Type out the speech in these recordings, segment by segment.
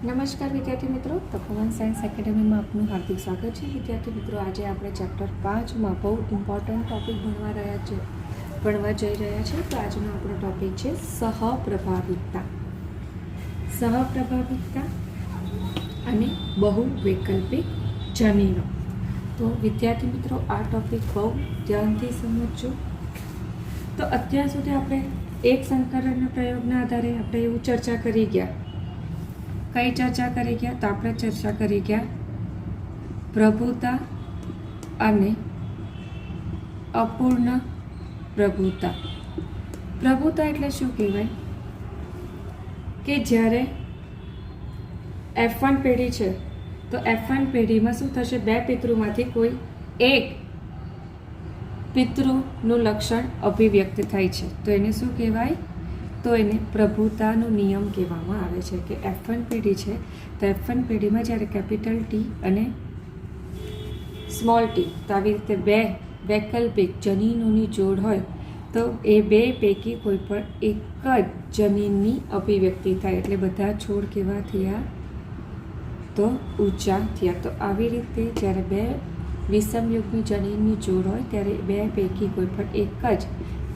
નમસ્કાર વિદ્યાર્થી મિત્રો, તપોવન સાયન્સ એકેડમીમાં આપનું હાર્દિક સ્વાગત છે. વિદ્યાર્થી મિત્રો, આજે આપણે ચેપ્ટર 5માં બહુ ઇમ્પોર્ટન્ટ ટૉપિક ભણવા જઈ રહ્યા છે. તો આજનો આપણો ટૉપિક છે સહપ્રભાવિકતા. સહપ્રભાવિકતા અને બહુ વૈકલ્પિક જનીનો. તો વિદ્યાર્થી મિત્રો, આ ટૉપિક બહુ ધ્યાનથી સમજજો. તો અત્યાર સુધી આપણે એક સંકરણના પ્રયોગના આધારે આપણે એવું ચર્ચા કરી ગયા. કઈ ચર્ચા કરી ગયા? તો આપણે ચર્ચા કરી ગયા પ્રભુતા અને અપૂર્ણ પ્રભુતા. પ્રભુતા એટલે શું કહેવાય? કે જ્યારે F1 પેઢી છે તો F1 પેઢીમાં શું થશે? બે પિતૃમાંથી કોઈ એક પિતૃનું લક્ષણ અભિવ્યક્ત થાય છે તો એને શું કહેવાય? તો એને પ્રભુતાનો નિયમ કહેવામાં આવે છે. કે F1 પેઢી છે તો F1 પેઢીમાં જ્યારે કેપિટલ ટી અને સ્મોલ ટી, તો આવી રીતે બે વૈકલ્પિક જનીનોની જોડ હોય તો એ બે પૈકી કોઈ પણ એક જ જનીનની અભિવ્યક્તિ થાય. એટલે બધા છોડ કેવા થયા? તો ઊંચા થયા. તો આવી રીતે જ્યારે બે વિષમયુગ્મી જનીનની જોડ હોય ત્યારે બે પૈકી કોઈ પણ એક જ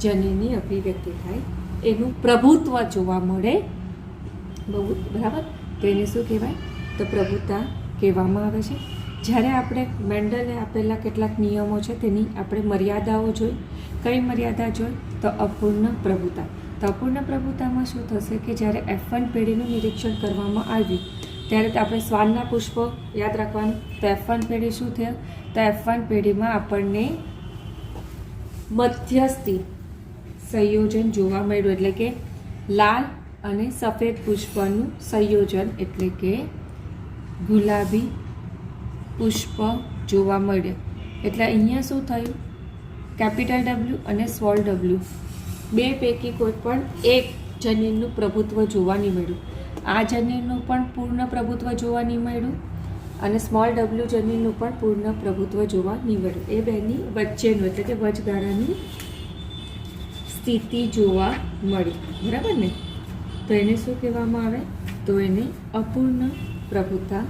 જનીનની અભિવ્યક્તિ થાય, એનું પ્રભુત્વ જોવા મળે. બરાબર? તો એને શું કહેવાય? તો પ્રભુતા કહેવામાં આવે છે. જ્યારે આપણે મેન્ડલે આપેલા કેટલાક નિયમો છે તેની આપણે મર્યાદાઓ જોઈ. કઈ મર્યાદા જોઈ? તો અપૂર્ણ પ્રભુતા. તો અપૂર્ણ પ્રભુતામાં શું થશે? કે જ્યારે F1 પેઢીનું નિરીક્ષણ કરવામાં આવ્યું ત્યારે આપણે શ્વાનના પુષ્પો યાદ રાખવાનું. તો F1 પેઢી શું થયા? તો F1 પેઢીમાં આપણને મધ્યસ્થી સંયોજન જોવા મળ્યું. એટલે કે લાલ અને સફેદ પુષ્પનું સંયોજન, એટલે કે ગુલાબી પુષ્પ જોવા મળે. એટલે અહીંયા શું થયું? કેપિટલ W અને સ્મોલ W બે પૈકી કોઈ પણ એક જનીનનું પ્રભુત્વ જોવા નહીં મળ્યું. આ જનીનનું પણ પૂર્ણ પ્રભુત્વ જોવા નહીં મળ્યું અને સ્મોલ W જનીનનું પણ પૂર્ણ પ્રભુત્વ જોવા નહીં મળ્યું. એ બેની વચ્ચેનું એટલે કે વચગાળાની સ્થિતિ જોવા મળી. બરાબર ને? તો એને શું કહેવામાં આવે? તો એને અપૂર્ણ પ્રભુતા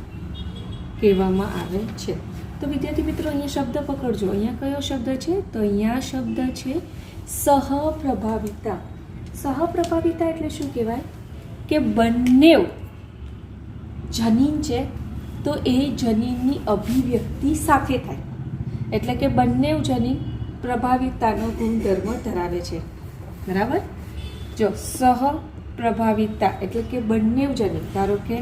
કહેવામાં આવે છે. તો વિદ્યાર્થી મિત્રો, અહીંયા શબ્દ પકડજો. અહીંયા કયો શબ્દ છે? તો અહીંયા શબ્દ છે સહપ્રભાવિતા. સહપ્રભાવિતા એટલે શું કહેવાય? કે બંને જનીન છે તો એ જનીનની અભિવ્યક્તિ સાથે થાય. એટલે કે બંને જનીન પ્રભાવિતાનો ગુણધર્મ ધરાવે છે. બરાબર? જો સહપ્રભાવિતા એટલે કે બંને જનીન, ધારો કે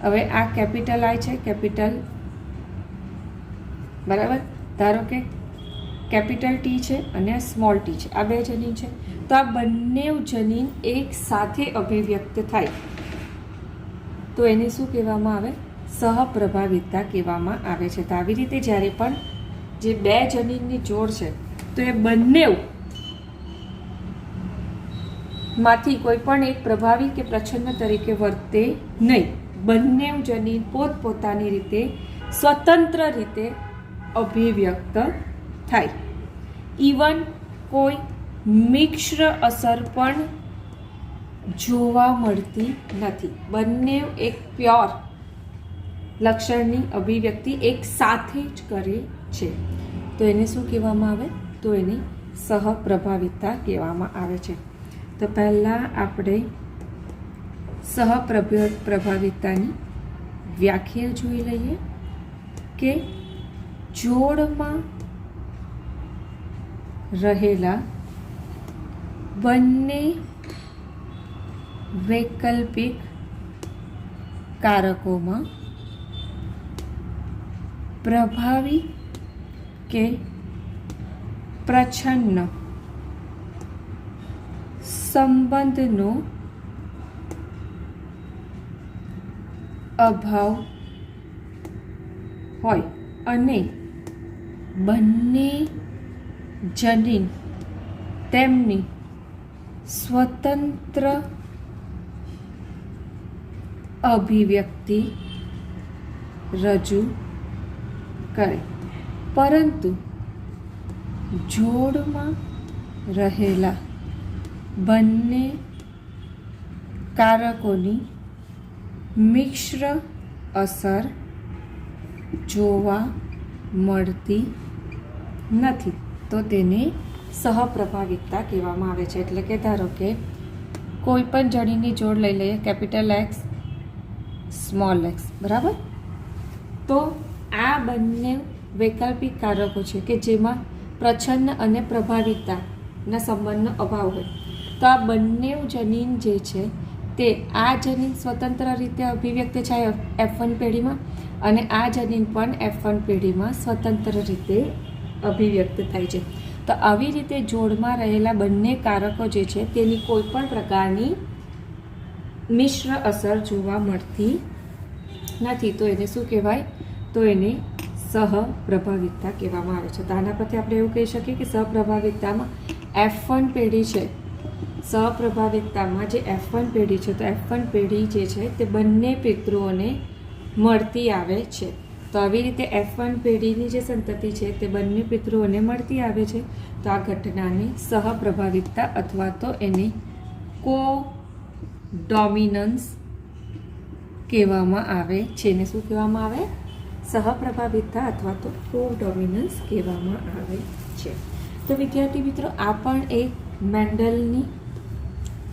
હવે આ કેપિટલ આઈ છે, કેપિટલ, બરાબર, ધારો કે કેપિટલ ટી છે અને આ સ્મોલ ટી છે, આ બે જનીન છે. તો આ બંને જનીન એક સાથે અભિવ્યક્ત થાય તો એને શું કહેવામાં આવે? સહપ્રભાવિતા કહેવામાં આવે છે. તો આવી રીતે જ્યારે પણ જે બે જનીનની જોડ છે તો એ બંને માંથી કોઈ પણ એક પ્રભાવી કે પ્રચ્છન્ન તરીકે વર્તે નહીં. બંને જનીન પોતપોતાની રીતે સ્વતંત્ર રીતે અભિવ્યક્ત થાય. ઇવન કોઈ મિશ્ર અસર પણ જોવા મળતી નથી. બંને એક પ્યોર લક્ષણની અભિવ્યક્તિ એક સાથે જ કરે છે. તો એને શું કહેવામાં આવે? તો એને સહપ્રભાવિતા કહેવામાં આવે છે. તો પહેલાં આપણે સહપ્રભાવિતાની વ્યાખ્યા જોઈ લઈએ કે જોડમાં રહેલા બંને વૈકલ્પિક કારકોમાં પ્રભાવી કે પ્રચ્છન્ન સંબંધનો અભાવ હોય અને બંને જનીન તેમની સ્વતંત્ર અભિવ્યક્તિ રજૂ કરે, પરંતુ જોડમાં રહેલા બંને કારકોની મિશ્ર અસર જોવા મળતી નથી તો તેને સહપ્રભાવિતતા કહેવામાં આવે છે. એટલે કે ધારો કે કોઈ પણ જણીની જોડ લઈ લઈએ, કેપિટલ એક્સ સ્મોલ એક્સ, બરાબર. તો આ બંને વૈકલ્પિક કારકો છે કે જેમાં પ્રચ્છન્ન અને પ્રભાવિતતાના સંબંધનો અભાવ હોય. તો આ બંને જનીન જે છે તે આ જનીન સ્વતંત્ર રીતે અભિવ્યક્ત થાય F1 પેઢીમાં અને આ જનીન પણ F1 પેઢીમાં સ્વતંત્ર રીતે અભિવ્યક્ત થાય છે. તો આવી રીતે જોડમાં રહેલા બંને કારકો જે છે તેની કોઈ પણ પ્રકારની મિશ્ર અસર જોવા મળતી નથી. તો એને શું કહેવાય? તો એને સહપ્રભાવિતતા કહેવામાં આવે છે. તો આના પરથી આપણે એવું કહી શકીએ કે સહપ્રભાવિતતામાં F1 પેઢી છે, સહપ્રભાવિતતામાં જે F1 પેઢી છે તો F1 પેઢી જે છે તે બંને પિતૃઓને મળતી આવે છે. તો આવી રીતે F1 પેઢીની જે સંતતિ છે તે બંને પિતૃઓને મળતી આવે છે. તો આ ઘટનાને સહપ્રભાવિતતા અથવા તો એને કો ડોમિનન્સ કહેવામાં આવે છે. ને શું કહેવામાં આવે? સહપ્રભાવિતતા અથવા તો કો ડોમિનન્સ કહેવામાં આવે છે. તો વિદ્યાર્થી મિત્રો, આ પણ એક મેન્ડલની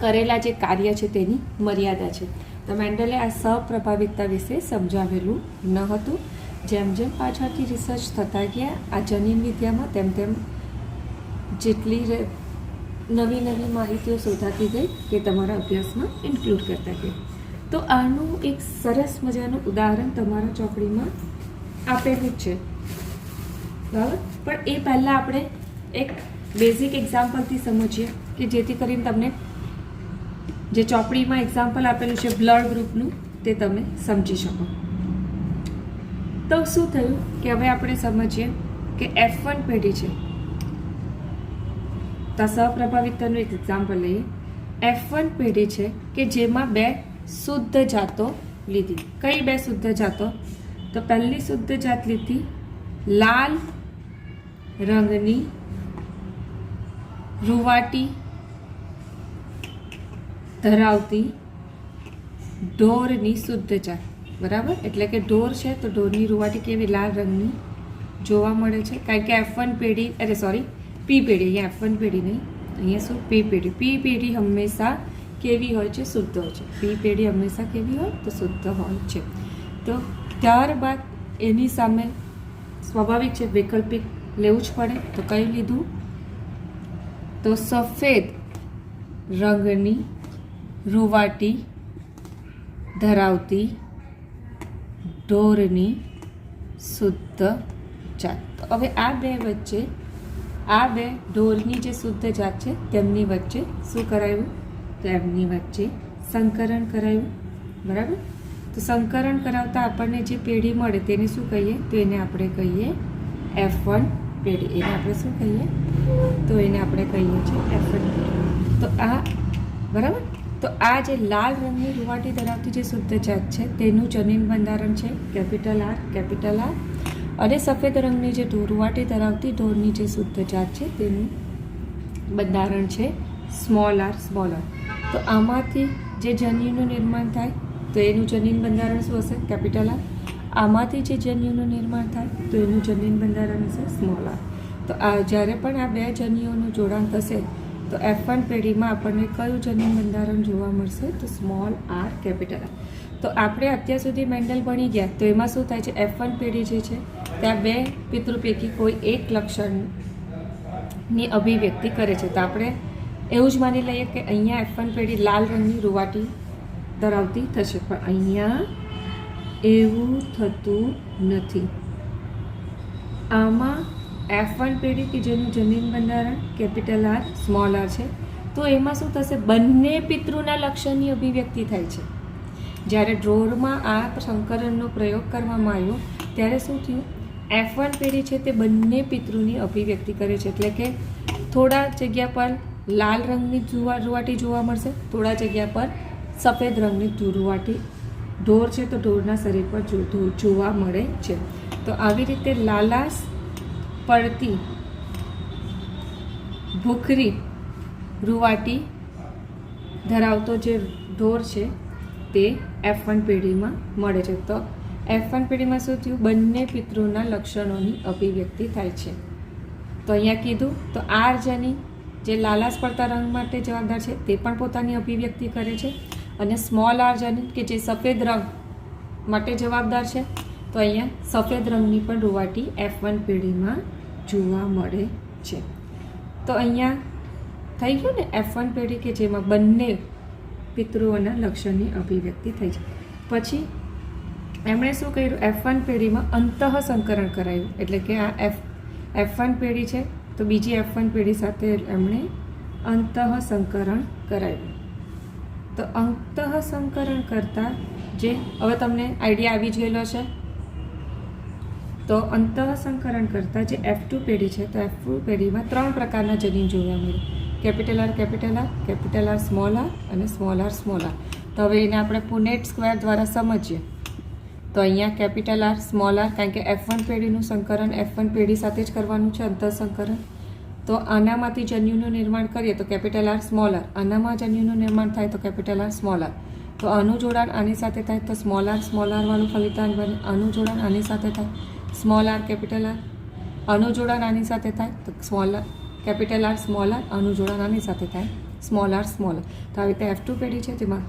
કરેલા જે કાર્ય છે તેની મર્યાદા છે. તો મેન્ડલે આ સહપ્રભાવિતતા વિશે સમજાવેલું ન હતું. જેમ જેમ પાછળથી રિસર્ચ થતા ગયા આ જનીન વિદ્યામાં તેમ તેમ જેટલી નવી નવી માહિતીઓ શોધાતી ગઈ કે તમારા અભ્યાસમાં ઇન્ક્લુડ કરતા ગયા. તો આનું એક સરસ મજાનું ઉદાહરણ તમારા ચોપડીમાં આપેલું જ છે, બરાબર. પણ એ પહેલાં આપણે એક બેઝિક એક્ઝામ્પલથી સમજીએ કે જેથી કરીને તમને જે ચોપડીમાં એક્ઝામ્પલ આપેલું છે બ્લડ ગ્રુપનું તે તમે સમજી શકો. તો શું થયું કે હવે આપણે સમજીએ કે F1 પેઢી છે. તો સહપ્રભાવિતતાનું એક એક્ઝામ્પલ લઈએ. F1 પેઢી છે કે જેમાં બે શુદ્ધ જાતો લીધી. કઈ બે શુદ્ધ જાતો? તો પહેલી શુદ્ધ જાત લીધી લાલ રંગની રૂવાટી ધરાવતી ઢોરની શુદ્ધ જાત, બરાબર. એટલે કે ઢોર છે તો ઢોરની રૂવાટી કેવી? લાલ રંગની જોવા મળે છે. કારણ કે F1 પેઢી, અરે સોરી પી પેઢી, અહીંયા F1 પેઢી નહીં, અહીંયા શું? પી પેઢી. પી પેઢી હંમેશા કેવી હોય છે? શુદ્ધ હોય છે. પી પેઢી હંમેશા કેવી હોય? તો શુદ્ધ હોય છે. તો ત્યારબાદ એની સામે સ્વાભાવિક છે વૈકલ્પિક લેવું જ પડે. તો કયું લીધું? તો સફેદ રંગની રૂવાટી ધરાવતી ઢોરની શુદ્ધ જાત. તો હવે આ બે વચ્ચે, આ બે ઢોરની જે શુદ્ધ જાત છે તેમની વચ્ચે શું કરાયું? તો એમની વચ્ચે સંકરણ કરાયું, બરાબર. તો સંકરણ કરાવતા આપણને જે પેઢી મળે તેને શું કહીએ? તો એને આપણે કહીએ F1 પેઢી. એને આપણે શું કહીએ? તો એને આપણે કહીએ છીએ F1 પેઢી. તો આ, બરાબર. તો આ જે લાલ રંગની રૂવાટી ધરાવતી જે શુદ્ધ જાત છે તેનું જનીન બંધારણ છે કેપિટલ R, કેપિટલ R. અને સફેદ રંગની જે રૂવાટી ધરાવતી ઢોરની જે શુદ્ધ જાત છે તેનું બંધારણ છે સ્મોલ r, સ્મોલ r. તો આમાંથી જે જન્યુનું નિર્માણ થાય તો એનું જનીન બંધારણ શું હશે? Capital R. આમાંથી જે જન્યુનું નિર્માણ થાય તો એનું જનીન બંધારણ હશે સ્મોલ r. તો આ જ્યારે પણ આ બે જન્યુઓનું જોડાણ થશે તો F1 પેઢીમાં આપણને કયું જનીન બંધારણ જોવા મળશે? તો સ્મોલ r, કેપિટલ R. તો આપણે અત્યાર સુધી મેન્ડલ ભણી ગયા તો એમાં શું થાય છે? F1 પેઢી જે છે ત્યાં બે પિતૃ પૈકી કોઈ એક લક્ષણની અભિવ્યક્તિ કરે છે. તો આપણે એવું જ માની લઈએ કે અહીંયા F1 પેઢી લાલ રંગની રૂવાટી ધરાવતી થશે, પણ અહીંયા એવું થતું નથી. આમાં F1 પેઢી કે જેનું જનીન બંધારણ કેપિટલ R, સ્મોલ r છે તો એમાં શું થશે? બંને પિતૃના લક્ષણની અભિવ્યક્તિ થાય છે. જ્યારે ઢોરમાં આ સંકરણનો પ્રયોગ કરવામાં આવ્યો ત્યારે શું થયું? F1 પેઢી છે તે બંને પિતૃની અભિવ્યક્તિ કરે છે. એટલે કે થોડા જગ્યા પર લાલ રંગની રૂવાટી જોવા મળશે, થોડા જગ્યા પર સફેદ રંગની રૂવાટી ઢોર છે તો ઢોરના શરીર પર જોવા મળે છે. તો આવી રીતે લાલાશ પડતી ભૂખરી રૂવાટી ધરાવતો જે ઢોર છે તે F1 પેઢીમાં મળે છે. તો F1 પેઢીમાં શું થયું? બંને પિતૃના લક્ષણોની અભિવ્યક્તિ થાય છે. તો અહીંયા કીધું તો આર જનીન જે લાલાશ પડતા રંગ માટે જવાબદાર છે તે પણ પોતાની અભિવ્યક્તિ કરે છે, અને સ્મોલ આર જનીન કે જે સફેદ રંગ માટે જવાબદાર છે, તો અહીંયા સફેદ રંગની પણ રૂંવાટી F1 પેઢીમાં જોવા મળે છે. તો અહીંયા થઈ ગયું ને F1 પેઢી કે જેમાં બંને પિતૃઓના લક્ષણની અભિવ્યક્તિ થઈ છે. પછી એમણે શું કર્યું? F1 પેઢીમાં અંતઃસંકરણ કરાયું, એટલે કે આ F1 પેઢી છે તો બીજી F1 પેઢી સાથે એમણે અંતઃસંકરણ કરાવ્યું. તો અંતઃસંકરણ કરતાં જે હવે તમને આઈડિયા આવી જ ગયેલો છે. તો અંતઃસંકરણ કરતાં જે F2 પેઢી છે, તો F2 પેઢીમાં 3 પ્રકારના જનીન જોવા મળે: capital R, capital R small R અને સ્મોલ આર. તો હવે એને આપણે પુનેટ સ્ક્વેર દ્વારા સમજીએ. તો અહીંયા કેપિટલ આર, સ્મોલ આર, કારણ કે F1 પેઢીનું સંકરણ F1 પેઢી સાથે જ કરવાનું છે, અંતઃસંકરણ. તો આનામાંથી જન્યુનું નિર્માણ કરીએ તો કેપિટલ આર, સ્મોલ આર. આનામાં જન્યુનું નિર્માણ થાય તો કેપિટલ આર, સ્મોલ આર. તો આનું જોડાણ આની સાથે થાય તો સ્મોલ આર વાળું ફલિતાંશ બને. આનું જોડાણ આની સાથે થાય સ્મોલ આર, કેપિટલ આર. આનું જોડાણ આની સાથે થાય તો small R, capital R, small R. આનું જોડાણ આની સાથે થાય સ્મોલ આર. તો આવી રીતે F2 પેઢી છે તેમાં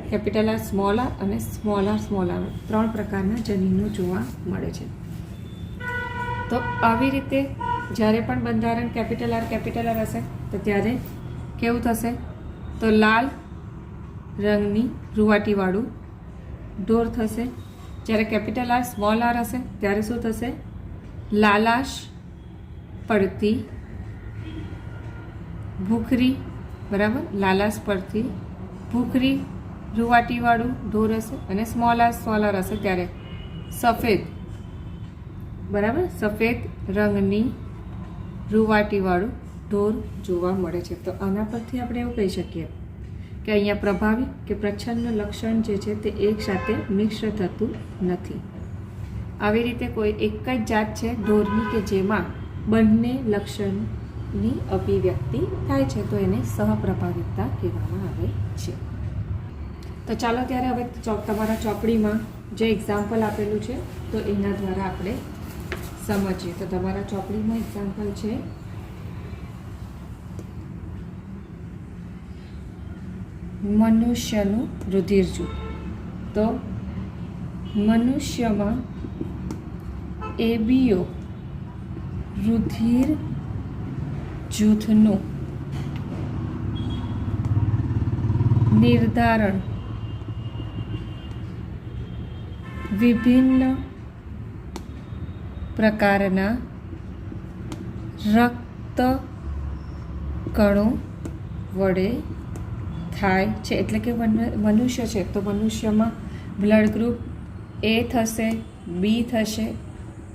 કેપિટલ આર, સ્મોલ આર અને સ્મોલ આર 3 પ્રકારના જનીનો જોવા મળે છે. તો આવી રીતે જ્યારે પણ બંધારણ કેપિટલ આર હશે તો ત્યારે કેવું થશે? તો લાલ રંગની રૂંવાટીવાળું ઢોર થશે. જ્યારે કેપિટલ આર, સ્મોલ આર હશે ત્યારે શું થશે? લાલાશ પડતી ભૂખરી, બરાબર, લાલાશ પડતી ભૂખરી રૂંવાટીવાળું ઢોર હશે. અને સ્મોલ આર હશે ત્યારે સફેદ, બરાબર, સફેદ રંગની રૂંવાટીવાળું ઢોર જોવા મળે છે. તો આના પરથી આપણે એવું કહી શકીએ કે અહીંયા પ્રભાવી કે પ્રચ્છન્ન લક્ષણ જે છે તે એક સાથે મિક્સ થતું નથી. આવી રીતે કોઈ એક જ જાત છે ઢોરની કે જેમાં બંને લક્ષણની અભિવ્યક્તિ થાય છે, તો એને સહપ્રભાવિતતા કહેવામાં આવે છે. તો ચાલો ત્યારે હવે તમારા ચોપડીમાં જે એક્ઝામ્પલ આપેલું છે તો એના દ્વારા આપણે સમજીએ. તો તમારા ચોપડીમાં એક્ઝામ્પલ છે મનુષ્યનું રુધિર જૂથ. તો મનુષ્યમાં ABO રુધિર જૂથનું નિર્ધારણ વિભિન્ન પ્રકારના રક્તકણો વડે થાય છે. એટલે કે મનુષ્ય છે તો મનુષ્યમાં બ્લડ ગ્રુપ A થશે, B થશે,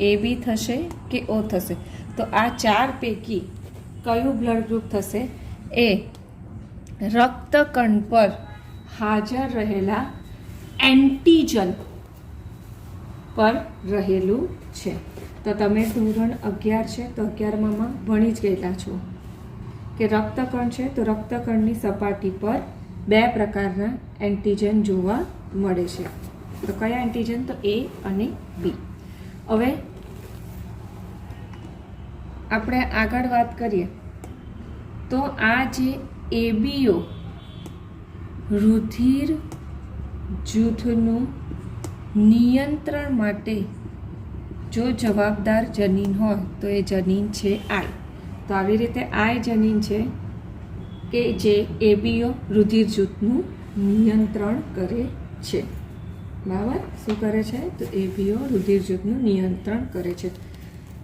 AB થશે કે O થશે. તો આ 4 પૈકી કયું બ્લડ ગ્રુપ થશે? એ રક્તકણ પર હાજર રહેલા એન્ટીજન પર રહેલું છે. તો તમે ધોરણ 11 છે તો 11માં ભણી જ ગયેલા છો કે રક્તકણ છે તો રક્તકણની સપાટી પર 2 પ્રકારના એન્ટીજન જોવા મળે છે. તો કયા એન્ટીજન? તો A અને B. હવે આપણે આગળ વાત કરીએ તો આ જે ABO રુધિર જૂથનું નિયંત્રણ માટે જો જવાબદાર જનીન હોય તો એ જનીન છે I. તો આવી રીતે I જનીન છે કે જે ABO રુધિર જૂથનું નિયંત્રણ કરે છે. બરાબર, શું કરે છે? તો ABO રુધિર જૂથનું નિયંત્રણ કરે છે.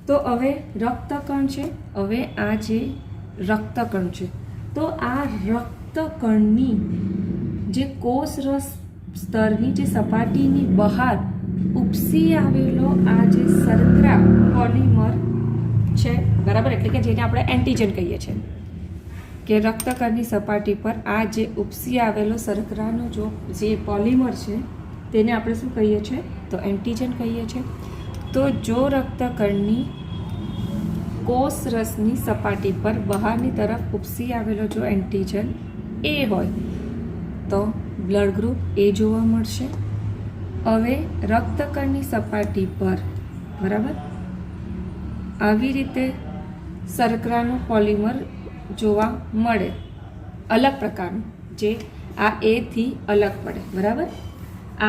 તો હવે રક્તકણ છે. હવે આ જે રક્તકણ છે તો આ રક્તકણની જે કોષરસ સ્તરની જે સપાટીની બહાર ઉપસી આવેલો આ જે શર્કરા પોલિમર છે, બરાબર, એટલે કે જેને આપણે એન્ટીજન કહીએ છીએ કે રક્તકણની સપાટી પર આ જે ઉપસી આવેલો શર્કરાનો જે પોલિમર છે તેને આપણે શું કહીએ છીએ? તો એન્ટીજન કહીએ છીએ. તો જો રક્તકણની કોષરસની સપાટી પર બહારની તરફ ઉપસી આવેલો જો એન્ટીજન A હોય તો બ્લડ ગ્રુપ એ જોવા મળશે. હવે રક્તકણની સપાટી પર બરાબર આવી રીતે શર્કરાનું પોલિમર જોવા મળે, અલગ પ્રકારનું, જે આ એથી અલગ પડે. બરાબર,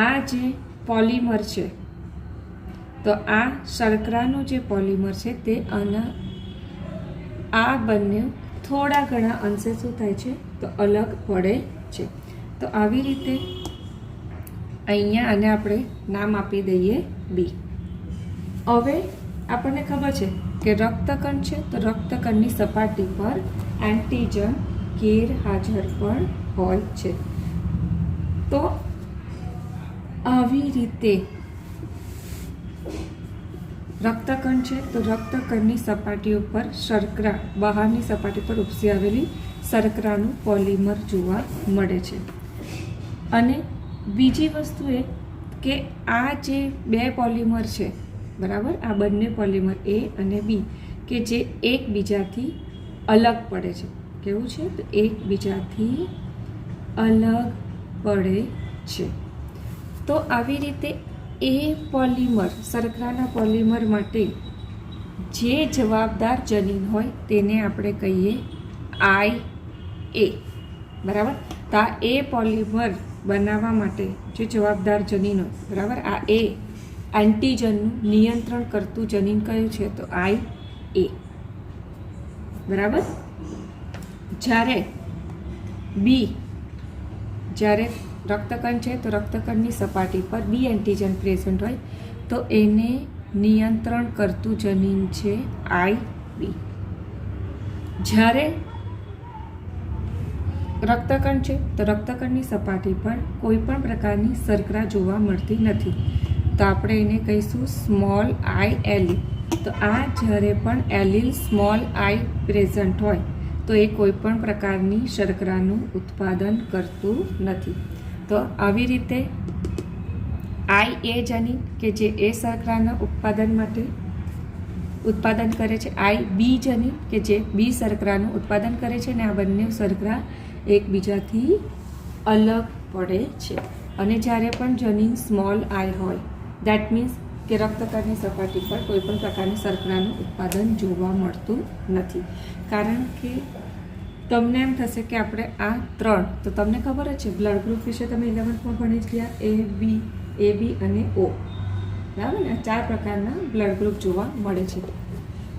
આ જે પોલિમર છે તો આ શર્કરાનું જે પોલિમર છે તે આ બંને થોડા ઘણા અંશે શું થાય છે તો અલગ પડે છે. તો આવી રીતે અહીંયા આને આપણે નામ આપી દઈએ બી. હવે આપણને ખબર છે કે રક્તકણ છે તો રક્તકણની સપાટી પર એન્ટીજન ગેરહાજર પણ હોય છે. તો આવી રીતે રક્તકણ છે તો રક્તકણની સપાટી ઉપર શર્કરા, બહારની સપાટી પર ઉપસી આવેલી શર્કરાનું પોલિમર જોવા મળે છે. અને બીજી વસ્તુ એ કે આ જે બે પોલિમર છે બરાબર, આ બંને પોલિમર એ અને બી કે જે એકબીજાથી અલગ પડે છે. કેવું છે તો એકબીજાથી અલગ પડે છે. તો આવી રીતે એ પોલિમર, શર્કરાના પોલિમર માટે જે જવાબદાર જનીન હોય તેને આપણે કહીએ IA. બરાબર, તો આ એ પોલિમર બનાવવા માટે જે જવાબદાર જનીન હોય બરાબર, આ એ એન્ટીજનનું નિયંત્રણ કરતું જનીન કયું છે તો IA. બરાબર, જ્યારે રક્તકણ છે તો રક્તકણની સપાટી પર બી એન્ટીજન પ્રેઝન્ટ હોય તો એને નિયંત્રણ કરતું જનીન છે IB. જ્યારે રક્તકણ છે તો રક્તકણની સપાટી પર કોઈ પણ પ્રકારની શર્કરા જોવા મળતી નથી તો આપણે એને કહીશું સ્મોલ I. તો આ જ્યારે પણ એલીલ સ્મોલ I પ્રેઝન્ટ હોય તો એ કોઈ પણ પ્રકારની શર્કરાનું ઉત્પાદન કરતું નથી. તો આવી રીતે IA જનીન કે જે એ શર્કરાના ઉત્પાદન કરે છે, IB જનીન કે જે બી શર્કરાનું ઉત્પાદન કરે છે, અને આ બંને શર્કરા એકબીજાથી અલગ પડે છે. અને જ્યારે પણ જનીન સ્મોલ I હોય દેટ મીન્સ કે રક્તકણની સપાટી પર કોઈ પણ પ્રકારની શર્કરાનું ઉત્પાદન જોવા મળતું નથી. કારણ કે તમને એમ થશે કે આપણે આ ત્રણ, તો તમને ખબર જ છે બ્લડ ગ્રુપ વિશે તમે 11th ભણી જ ગયા, AB અને O. બરાબર ને, 4 પ્રકારના બ્લડ ગ્રુપ જોવા મળે છે.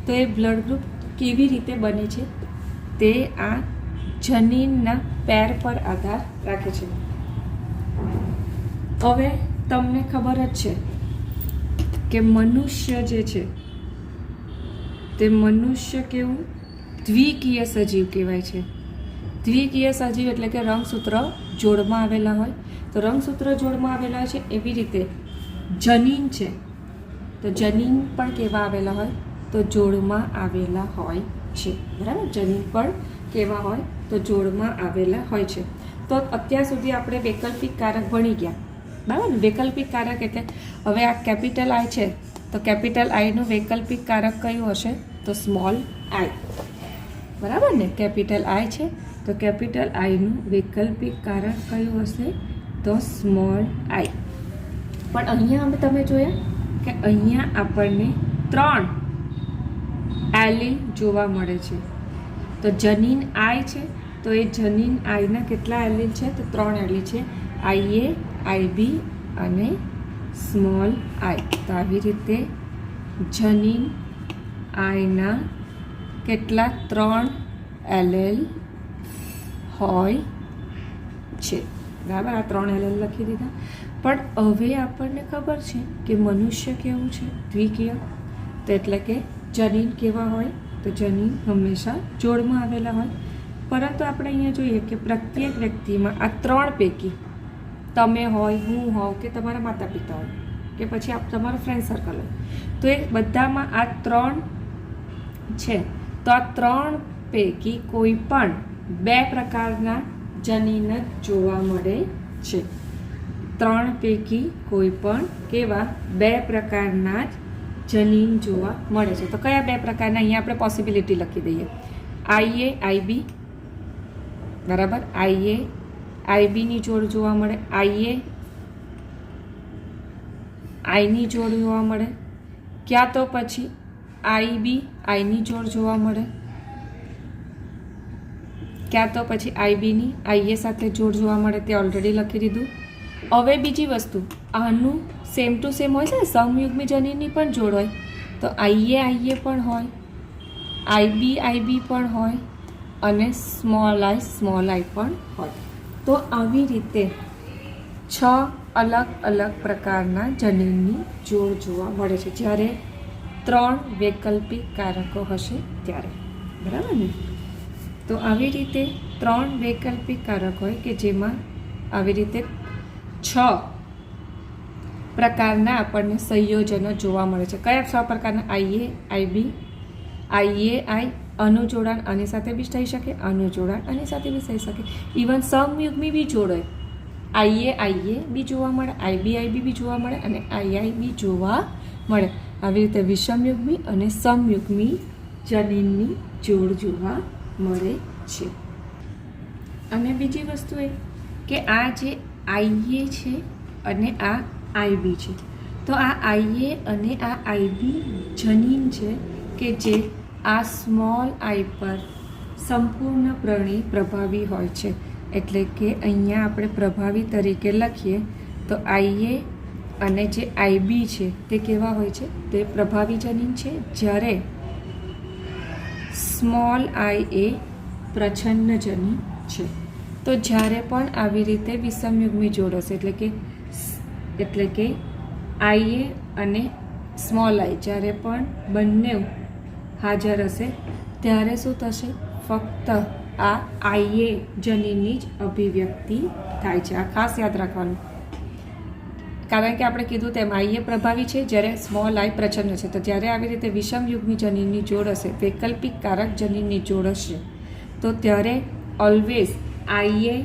તો એ બ્લડ ગ્રુપ કેવી રીતે બને છે તે આ જનીનના પેર પર આધાર રાખે છે. હવે તમને ખબર જ છે કે મનુષ્ય જે છે તે મનુષ્ય કેવું દ્વિકીય સજીવ કહેવાય છે. દ્વિકીય સજીવ એટલે કે રંગસૂત્ર જોડમાં આવેલા હોય. તો રંગસૂત્ર જોડમાં આવેલા હોય છે એવી રીતે જનીન છે તો જનીન પણ કેવા આવેલા હોય તો જોડમાં આવેલા હોય છે. બરાબર, જનીન પણ કેવા હોય તો જોડમાં આવેલા હોય છે. તો અત્યાર સુધી આપણે વૈકલ્પિક કારક ભણી ગયા. બરાબર, વૈકલ્પિક કારક એટલે હવે આ કેપિટલ I છે તો કેપિટલ Iનું વૈકલ્પિક કારક કયું હશે તો સ્મોલ I. બરાબર ને, કેપિટલ I છે તો કેપિટલ Iનું વૈકલ્પિક કારક કયું હશે તો સ્મોલ I. પણ અહીંયા અમે તમે જોયા કે અહીંયા આપણને 3 એલીલ જોવા મળે છે. તો જનીન I છે તો એ જનીન Iના કેટલા એલીલ છે તો 3 એલીલ છે, IA, IB અને સ્મોલ I. તો આવી રીતે જનીન Iના કેટલા 3 એલેલ હોય છે. બરાબર, આ 3 એલેલ લખી દીધા. પણ હવે આપણને ખબર છે કે મનુષ્ય કેવું છે દ્વિકીય, તો એટલે કે જનીન કેવા હોય તો જનીન હંમેશા જોડમાં આવેલા હોય. પરંતુ આપણે અહીંયા જોઈએ કે પ્રત્યેક વ્યક્તિમાં આ 3 પૈકી તમે હોય, હું હોઉં કે તમારા માતા પિતા હોય કે પછી તમારું ફ્રેન્ડ સર્કલ હોય તો એ બધામાં આ 3 છે. તો આ 3 પૈકી કોઈ પણ 2 પ્રકારના જનીન જ જોવા મળે છે. 3 પૈકી કોઈ પણ કેવા 2 પ્રકારના જ જનીન જોવા મળે છે. તો કયા 2 પ્રકારના અહીંયા આપણે પોસિબિલિટી લખી દઈએ, IA, IB. બરાબર, IA, આઈબીની જોડ જોવા મળે, આઈએ આઈની જોડ જોવા મળે, ક્યાં તો પછી આઈબી આઈની જોડ જોવા મળે, ક્યાં તો પછી આઈબીની આઈએ સાથે જોડ જોવા મળે. તે ઓલરેડી લખી દીધું. હવે બીજી વસ્તુ, આનું સેમ ટુ સેમ હોય છે ને, સમયુગ્મી જનીનની પણ જોડ હોય, તો આઈએ પણ હોય, આઈબી પણ હોય અને સ્મોલ આઈ પણ હોય. તો આવી રીતે 6 અલગ અલગ પ્રકારના જનીનની જોડ જોવા મળે છે જ્યારે 3 વૈકલ્પિક કારકો હશે ત્યારે. બરાબર ને? તો આવી રીતે 3 વૈકલ્પિક કારક હોય કે જેમાં આવી રીતે 6 પ્રકારના આપણને સંયોજનો જોવા મળે છે. કયા 6 પ્રકારના? આઈએ આઈબી, આઈએ આઈ, આનું જોડાણ આની સાથે બી થઈ શકે, આનું જોડાણ આની સાથે બી થઈ શકે. ઇવન સમયુગ્મી બી જોડ હોય, આઈએ બી જોવા મળે, આઈબી બી જોવા મળે અને આઈ બી જોવા મળે. આવી રીતે વિષમયુગ્મી અને સમયુગ્મી જનીનની જોડ જોવા મળે છે. અને બીજી વસ્તુ એ કે આ જે આઈએ છે અને આ આઈબી છે, તો આ આઈએ અને આ આઈબી જનીન છે કે જે આ સ્મોલ આઈ પર સંપૂર્ણપણે પ્રભાવી હોય છે. એટલે કે અહીંયા આપણે પ્રભાવી તરીકે લખીએ તો આઈએ અને જે આઈબી છે તે કેવા હોય છે? તે પ્રભાવી જનીન છે, જ્યારે સ્મોલ આઈ એ પ્રચ્છન્ન જનીન છે. તો જ્યારે પણ આવી રીતે વિષમયુગ્મી જોડ હશે, એટલે કે આઈએ અને સ્મોલ આઈ જ્યારે પણ બંને હાજર હશે ત્યારે શું થશે? ફક્ત આ આઈએ જનીનની જ અભિવ્યક્તિ થાય છે. આ ખાસ યાદ રાખવાનું, કારણ કે આપણે કીધું તેમ આઈએ પ્રભાવી છે જ્યારે સ્મોલ આઈ પ્રચ્છન્ન છે. તો જ્યારે આવી રીતે વિષમયુગ્મી જનીનની જોડ હશે, વૈકલ્પિક કારક જનીનની જોડ હશે, તો ત્યારે ઓલવેઝ આઈએ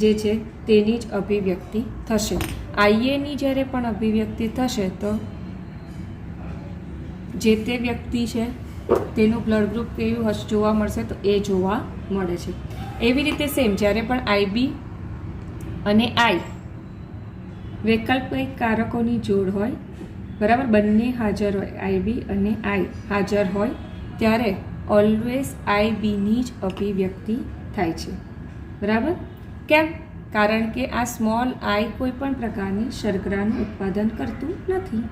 જે છે તેની જ અભિવ્યક્તિ થશે. આઈએની જ્યારે પણ અભિવ્યક્તિ થશે તો જે તે વ્યક્તિ છે તેનું બ્લડ ગ્રુપ કેવું જોવા મળશે? તો એ જોવા મળે છે. એવી રીતે સેમ જ્યારે પણ આઈબી અને આઈ વૈકલ્પિક કારકોની જોડ હોય, બરાબર, બંને હાજર હોય, આઈબી અને આઈ હાજર હોય, ત્યારે ઓલવેઝ આઈબીની જ અભિવ્યક્તિ થાય છે. બરાબર? કેમ? કારણ કે આ સ્મોલ આઈ કોઈ પણ પ્રકારની શર્કરાનું ઉત્પાદન કરતું નથી.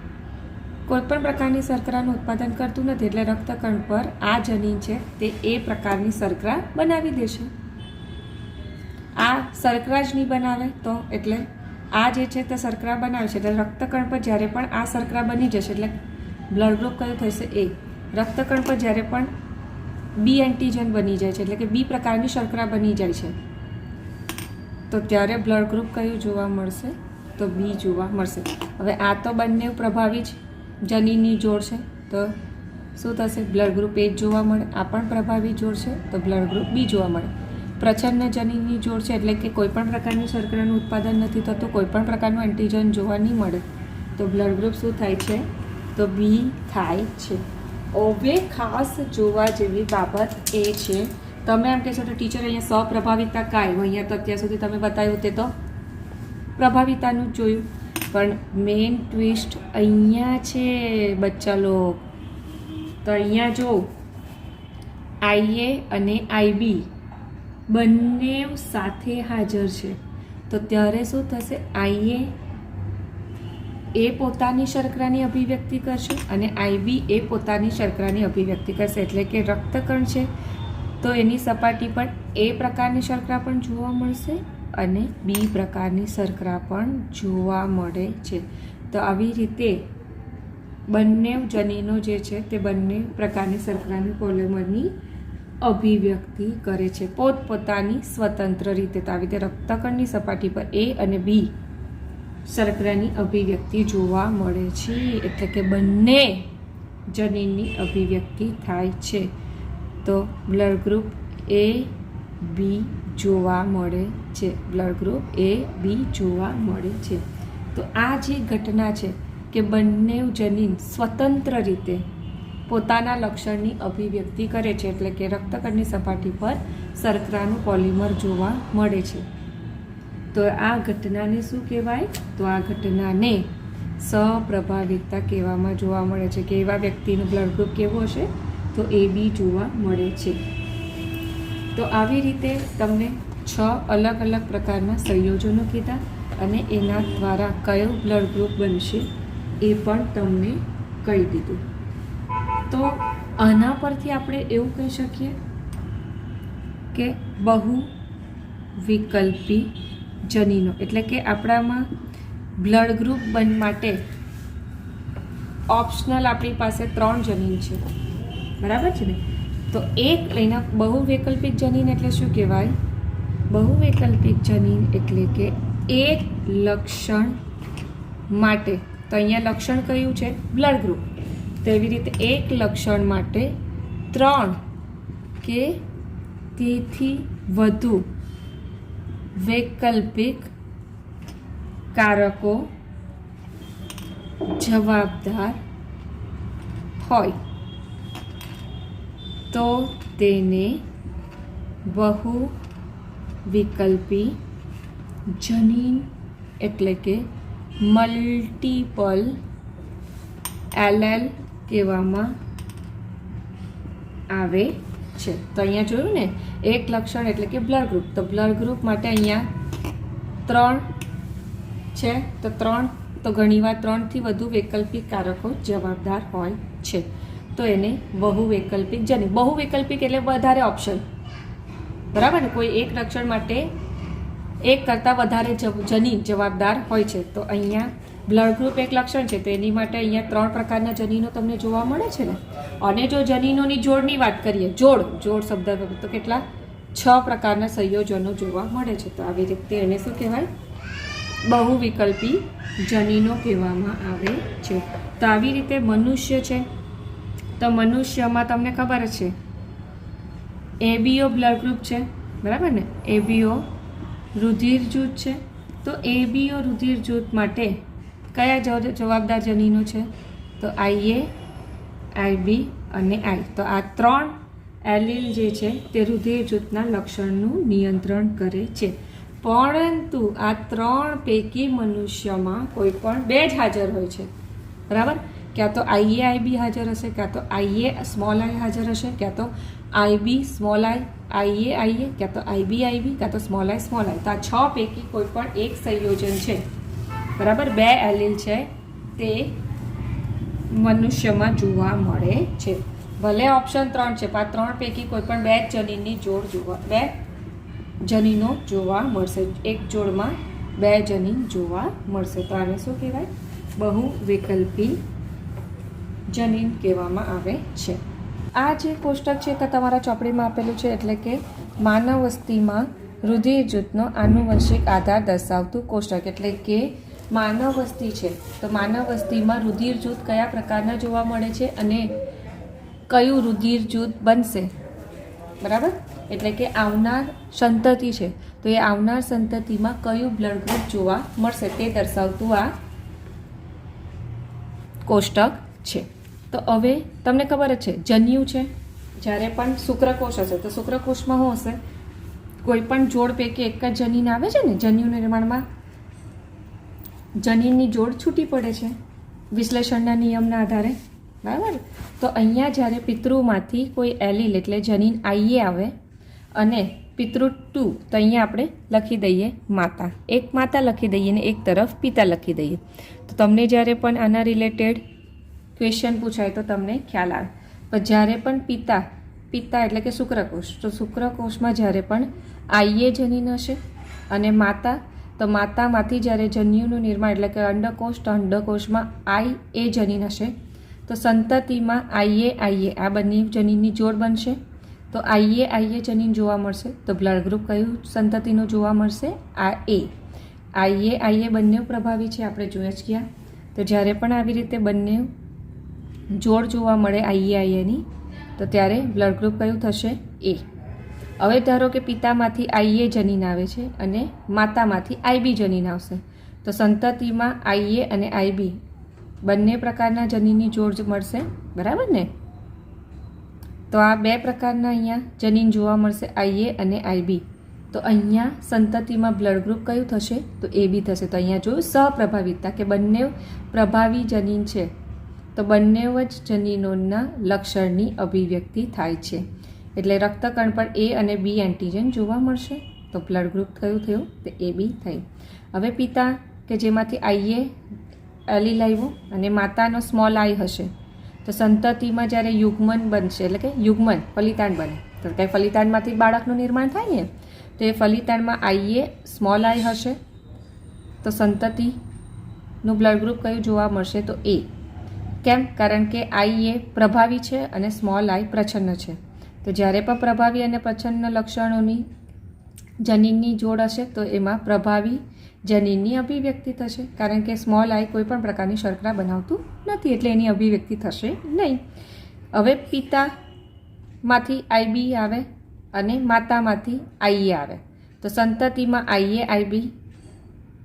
કોઈ પણ પ્રકારની શર્કરાનું ઉત્પાદન કરતું નથી, એટલે રક્તકણ પર આ જનીન છે તે એ પ્રકારની શર્કરા બનાવી દેશે. આ શર્કરા જ નહીં બનાવે તો એટલે આ જે છે તે શર્કરા બનાવે છે, એટલે રક્તકણ પર જ્યારે પણ આ શર્કરા બની જશે, એટલે બ્લડ ગ્રુપ કયું થશે? એ. રક્તકણ પર જ્યારે પણ બી એન્ટીજન બની જાય છે, એટલે કે બી પ્રકારની શર્કરા બની જાય છે, તો ત્યારે બ્લડ ગ્રુપ કયું જોવા મળશે? તો બી જોવા મળશે. હવે આ તો બંને પ્રભાવી જ જનીનની જોડ છે, તો શું થશે? બ્લડ ગ્રુપ એ જ જોવા મળે. આ પણ પ્રભાવી જોડ છે, તો બ્લડ ગ્રુપ બી જોવા મળે. પ્રચ્છન્ન જનીનની જોડ છે, એટલે કે કોઈ પણ પ્રકારની શર્કરાનું ઉત્પાદન નથી થતું, કોઈ પણ પ્રકારનું એન્ટીજન જોવા નહીં મળે, તો બ્લડ ગ્રુપ શું થાય છે? તો બી થાય છે. હવે ખાસ જોવા જેવી બાબત એ છે, તમે એમ કહેશો તો ટીચર અહીંયા સપ્રભાવિતા કાંઈ, અહીંયા તો અત્યાર સુધી તમે બતાવ્યું તે તો પ્રભાવિતાનું જ જોયું, પણ મેઇન ટ્વિસ્ટ અહીંયા છે બચ્ચા લોગ. તો અહીંયા જો આઈએ અને આઈબી બંને સાથે હાજર છે, તો ત્યારે શું થશે? આઈએ એ પોતાની શર્કરાની અભિવ્યક્તિ કરશે અને આઈબી એ પોતાની શર્કરાની અભિવ્યક્તિ કરશે. એટલે કે રક્તકણ છે તો એની સપાટી પર એ પ્રકારની શર્કરા પણ જોવા મળશે અને બી પ્રકારની શર્કરા પણ જોવા મળે છે. તો આવી રીતે બંને જનીનો જે છે તે બંને પ્રકારની શર્કરાની પોલિમરની અભિવ્યક્તિ કરે છે પોતપોતાની સ્વતંત્ર રીતે. તો આવી રીતે રક્તકણની સપાટી પર એ અને બી શર્કરાની અભિવ્યક્તિ જોવા મળે છે, એટલે કે બંને જનીનની અભિવ્યક્તિ થાય છે. તો બ્લડ ગ્રુપ એ બી જોવા મળે છે, બ્લડ ગ્રુપ એ બી જોવા મળે છે. તો આ જે ઘટના છે કે બંને જનીન સ્વતંત્ર રીતે પોતાના લક્ષણની અભિવ્યક્તિ કરે છે, એટલે કે રક્તકણની સપાટી પર શર્કરાનું પોલિમર જોવા મળે છે. તો આ ઘટનાને શું કહેવાય? તો આ ઘટનાને સપ્રભાવિકતા કહેવામાં જોવા મળે છે કે એવા વ્યક્તિનું બ્લડ ગ્રુપ કેવું હશે? તો AB જોવા મળે છે. તો આવી રીતે તમને 6 અલગ અલગ પ્રકારના સંયોજનો કીધા અને એના દ્વારા કયું બ્લડ ગ્રુપ બનશે એ પણ તમને કહી દીધું. તો આના પરથી આપણે એવું કહી શકીએ કે બહુ વિકલ્પી જનીનો એટલે કે આપણામાં બ્લડ ગ્રુપ માટે ઓપ્શનલ આપણી પાસે 3 જનીન છે, બરાબર છે ને? તો એક એના બહુ વૈકલ્પિક જનીન એટલે શું કહેવાય? બહુ વૈકલ્પિક જનીન એટલે કે એક લક્ષણ માટે, તો અહીંયા લક્ષણ કયું છે? Blood group. તો એવી રીતે એક લક્ષણ માટે 3 કે તેથી વધુ વૈકલ્પિક કારકો જવાબદાર હોય તો તેને બહુ વિકલ્પી જનીન એટલે કે મલ્ટિપલ એલેલ કહેવામાં આવે છે. તો અહીંયા જોયું ને, એક લક્ષણ એટલે કે બ્લડ ગ્રુપ. તો બ્લડ ગ્રુપ માટે અહીંયા 3 છે, તો 3 તો ઘણીવાર 3 થી વધુ વૈકલ્પિક કારકો જવાબદાર હોય છે, તો એને બહુ વૈકલ્પિક જનીન. બહુ વૈકલ્પિક એટલે વધારે ઓપ્શન, બરાબર ને? કોઈ એક લક્ષણ માટે એક કરતાં વધારે જનીન જવાબદાર હોય છે. તો અહીંયા બ્લડ ગ્રુપ એક લક્ષણ છે, તો એની માટે અહીંયા 3 પ્રકારના જનીનો તમને જોવા મળે છે ને. અને જો જનીનોની જોડની વાત કરીએ, જોડ શબ્દ, તો કેટલા? 6 પ્રકારના સંયોજનો જોવા મળે છે. તો આવી રીતે એને શું કહેવાય? બહુ વિકલ્પી જનીનો કહેવામાં આવે છે. તો આવી રીતે મનુષ્ય છે, તો મનુષ્યમાં તમને ખબર છે ABO બ્લડ ગ્રુપ છે, બરાબર ને? ABO રુધિર જૂથ છે. તો ABO રુધિર જૂથ માટે કયા જવાબદાર જનીનો છે? તો IA, IB અને I. તો આ 3 એલીલ જે છે તે રુધિર જૂથના લક્ષણનું નિયંત્રણ કરે છે. પરંતુ આ 3 પૈકી મનુષ્યમાં કોઈ પણ 2 જ હાજર હોય છે, બરાબર? ક્યાં તો IA IB હાજર હશે, ક્યાં તો IA સ્મોલ I હાજર હશે, ક્યાં તો IB small I IA IA, ક્યાં તો IB IB, ક્યાં તો સ્મોલ I સ્મોલ I. તો આ 6 પૈકી કોઈ પણ એક સંયોજન છે, બરાબર? 2 એલીલ છે તે મનુષ્યમાં જોવા મળે છે. ભલે ઓપ્શન 3 છે, પણ 3 પૈકી કોઈ પણ 2 જનીનની જોડ જોવા 2 જનીનો જોવા મળશે. એક જોડમાં 2 જનીન જોવા મળશે. તો આને શું કહેવાય? બહુ વૈકલ્પી જનીન કહેવામાં આવે છે. આ જે કોષ્ટક છે તે તમારા ચોપડીમાં આપેલું છે, એટલે કે માનવ વસ્તીમાં રુધિર જૂથનો આનુવંશિક આધાર દર્શાવતું કોષ્ટક. એટલે કે માનવ વસ્તી છે, તો માનવ વસ્તીમાં રુધિર જૂથ કયા પ્રકારના જોવા મળે છે અને કયું રુધિર જૂથ બનશે, બરાબર? એટલે કે આવનાર સંતતિ છે, તો એ આવનાર સંતતિમાં કયું બ્લડ ગ્રુપ જોવા મળશે તે દર્શાવતું આ કોષ્ટક છે. તો હવે તમને ખબર જ છે, જન્યુ છે, જ્યારે પણ શુક્રકોષ હશે તો શુક્રકોષમાં શું હશે? કોઈ પણ જોડ પૈકી એક જ જનીન આવે છે ને. જન્યુ નિર્માણમાં જનીનની જોડ છૂટી પડે છે વિશ્લેષણના નિયમના આધારે, બરાબર? તો અહીંયા જ્યારે પિતૃમાંથી કોઈ એલીલ એટલે જનીન IA આવે અને પિતૃ 2, તો અહીંયા આપણે લખી દઈએ માતા, એક માતા લખી દઈએ ને એક તરફ પિતા લખી દઈએ. તો તમને જ્યારે પણ આના રિલેટેડ ક્વેશ્ચન પૂછાય તો તમને ખ્યાલ આવે. પણ જ્યારે પણ પિતા એટલે કે શુક્રકોષ, તો શુક્રકોષમાં જ્યારે પણ IA જનીન હશે અને માતા, તો માતામાંથી જ્યારે જન્યુનું નિર્માણ એટલે કે અંડકોષ, તો અંડકોષમાં IA જનીન હશે, તો સંતતિમાં IA આ બંને જનીનની જોડ બનશે. તો IA જનીન જોવા મળશે. તો બ્લડ ગ્રુપ કયું સંતતિનું જોવા મળશે? આ A. IA બંને પ્રભાવી છે, આપણે જોયા જ ગયા. તો જ્યારે પણ આવી રીતે બંને જોડ જોવા મળે IAની, તો ત્યારે બ્લડ ગ્રુપ કયું થશે? A. હવે ધારો કે પિતામાંથી IA જનીન આવે છે અને માતામાંથી IB જનીન આવશે, તો સંતતિમાં IA અને IB બંને પ્રકારના જનીનની જોડ મળશે, બરાબર ને? તો આ 2 પ્રકારના અહીંયા જનીન જોવા મળશે, IA અને IB. તો અહીંયા સંતતિમાં બ્લડ ગ્રુપ કયું થશે? તો AB થશે. તો અહીંયા જોયું સહપ્રભાવિતતા કે બંને પ્રભાવી જનીન છે તો બંને જ જનીનોના લક્ષણની અભિવ્યક્તિ થાય છે. એટલે રક્તકણ પર A અને B એન્ટીજન જોવા મળશે. તો બ્લડ ગ્રુપ કયું થયું? તો AB થયું. હવે પિતા કે જેમાંથી IA એલીલ આવ્યું અને માતાનો સ્મોલ I હશે તો સંતતિમાં જ્યારે યુગ્મન બનશે એટલે કે યુગ્મન ફલિતાંડ બને તો કંઈ ફલિતાંડમાંથી બાળકનું નિર્માણ થાય ને તો એ ફલિતાંડમાં IA સ્મોલ I હશે તો સંતતિનું બ્લડ ગ્રુપ કયું જોવા મળશે? તો A. કેમ? કારણ કે IA પ્રભાવી છે અને સ્મોલ I પ્રચ્છન્ન છે. તો જ્યારે પણ પ્રભાવી અને પ્રચ્છન્ન લક્ષણોની જનીનની જોડ હશે તો એમાં પ્રભાવી જનીનની અભિવ્યક્તિ થશે. કારણ કે સ્મોલ I કોઈ પણ પ્રકારની શર્કરા બનાવતું નથી એટલે એની અભિવ્યક્તિ થશે નહીં. હવે પિતામાંથી IB આવે અને માતામાંથી IA આવે તો સંતતિમાં IA IB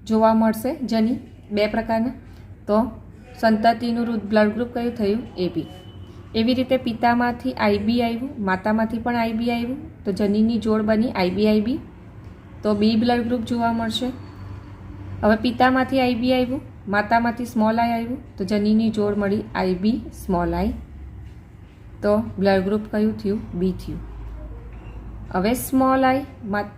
જોવા મળશે જનીન બે પ્રકારના. તો સંતતિનું બ્લડ ગ્રુપ કયું થયું? AB. એવી રીતે પિતામાંથી IB આવ્યું માતામાંથી પણ IB આવ્યું તો જનીનની જોડ બની IB IB તો B બ્લડ ગ્રુપ જોવા મળશે. હવે પિતામાંથી IB આવ્યું માતામાંથી સ્મોલ I આવ્યું તો જનીનની જોડ મળી IB સ્મોલ I તો બ્લડ ગ્રુપ કયું થયું? B થયું. હવે સ્મોલ I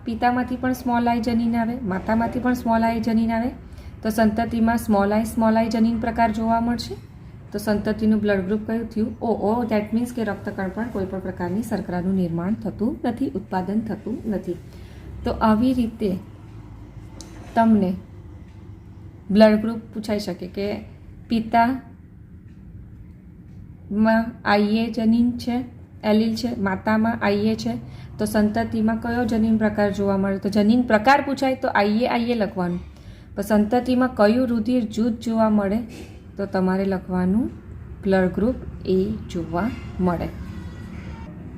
પિતામાંથી પણ સ્મોલ I જનીન આવે માતામાંથી પણ સ્મોલ I જનીન આવે તો સંતતિમાં સ્મોલ I જનીન પ્રકાર જોવા મળશે. તો સંતતિનું બ્લડ ગ્રુપ કયું થયું? O. દેટ મીન્સ કે રક્તકણ પણ કોઈ પણ પ્રકારની શર્કરાનું નિર્માણ થતું નથી, ઉત્પાદન થતું નથી. તો આવી રીતે તમને બ્લડ ગ્રુપ પૂછાઈ શકે કે પિતામાં IA જનીન છે એલીલ છે માતામાં IA છે તો સંતતિમાં કયો જનીન પ્રકાર જોવા મળે? તો જનીન પ્રકાર પૂછાય તો IA લખવાનું. પણ સંતતિમાં કયું રુધિર જૂથ જોવા મળે? તો તમારે લખવાનું બ્લડ ગ્રુપ A જોવા મળે.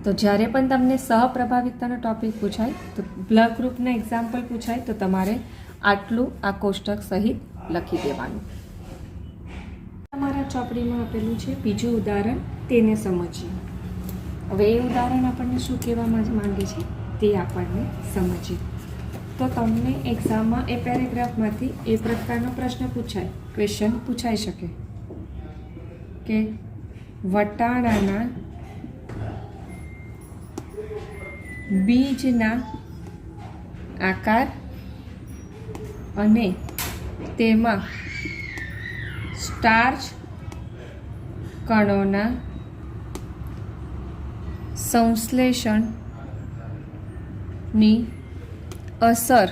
તો જ્યારે પણ તમને સહપ્રભાવિતતાનો ટોપિક પૂછાય તો બ્લડ ગ્રુપના એક્ઝામ્પલ પૂછાય તો તમારે આટલું આ કોષ્ટક સહિત લખી દેવાનું. તમારા ચોપડીમાં આપેલું છે બીજું ઉદાહરણ, તેને સમજીએ. હવે એ ઉદાહરણ આપણને શું કહેવા માંગે છે તે આપણને સમજીએ. તો તમને એક્ઝામમાં એ પેરેગ્રાફમાંથી એ પ્રકારનો પ્રશ્ન પૂછાય, ક્વેશ્ચન પૂછાઈ શકે કે વટાણાના બીજના આકાર અને તેમાં સ્ટાર્ચ કણોના સંશ્લેષણની અસર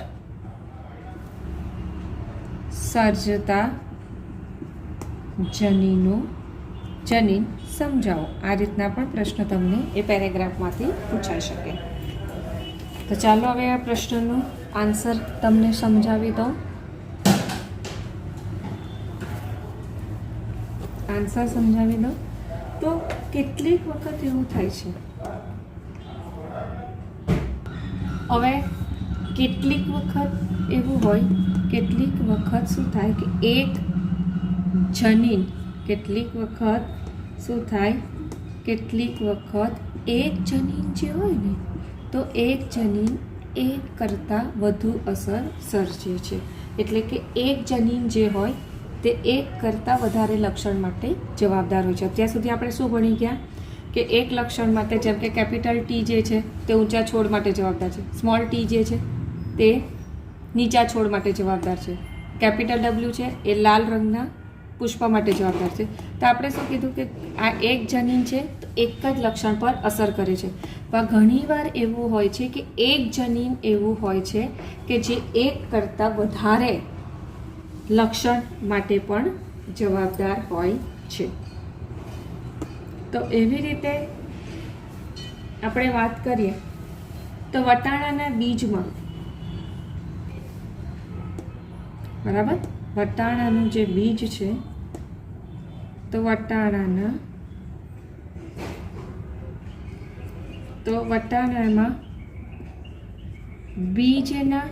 સર્જતા જનીન સમજાવો. આ રીતના પણ પ્રશ્ન તમને એ પેરેગ્રાફમાંથી પૂછાઈ શકે. તો ચાલો હવે આ પ્રશ્નનો આન્સર તમને સમજાવી દઉં. આન્સર સમજાવી દઉં તો કેટલીક વખત એવું થાય છે. હવે કેટલીક વખત એવું હોય, કેટલીક વખત શું થાય કે એક જનીન કેટલીક વખત શું થાય કેટલીક વખત એક જનીન જે હોય ને તો એક જનીન એક કરતાં વધુ અસર સર્જે છે. એટલે કે એક જનીન જે હોય તે એક કરતાં વધારે લક્ષણ માટે જવાબદાર હોય છે. અત્યાર સુધી આપણે શું ભણી ગયા કે એક લક્ષણ માટે, જેમ કે કેપિટલ T જે છે તે ઊંચા છોડ માટે જવાબદાર છે, સ્મોલ T જે છે તે નીચા છોડ માટે જવાબદાર છે, કેપિટલ W છે એ લાલ રંગના પુષ્પ માટે જવાબદાર છે. તો આપણે શું કીધું કે આ એક જનીન છે તો એક જ લક્ષણ પર અસર કરે છે. પણ ઘણીવાર એવું હોય છે કે એક જનીન એવું હોય છે કે જે એક કરતાં વધારે લક્ષણ માટે પણ જવાબદાર હોય છે. તો એવી રીતે આપણે વાત કરીએ તો વટાણાના બીજમાં, બરાબર, વટાણાનું જે બીજ છે તો વટાણામાં બીજના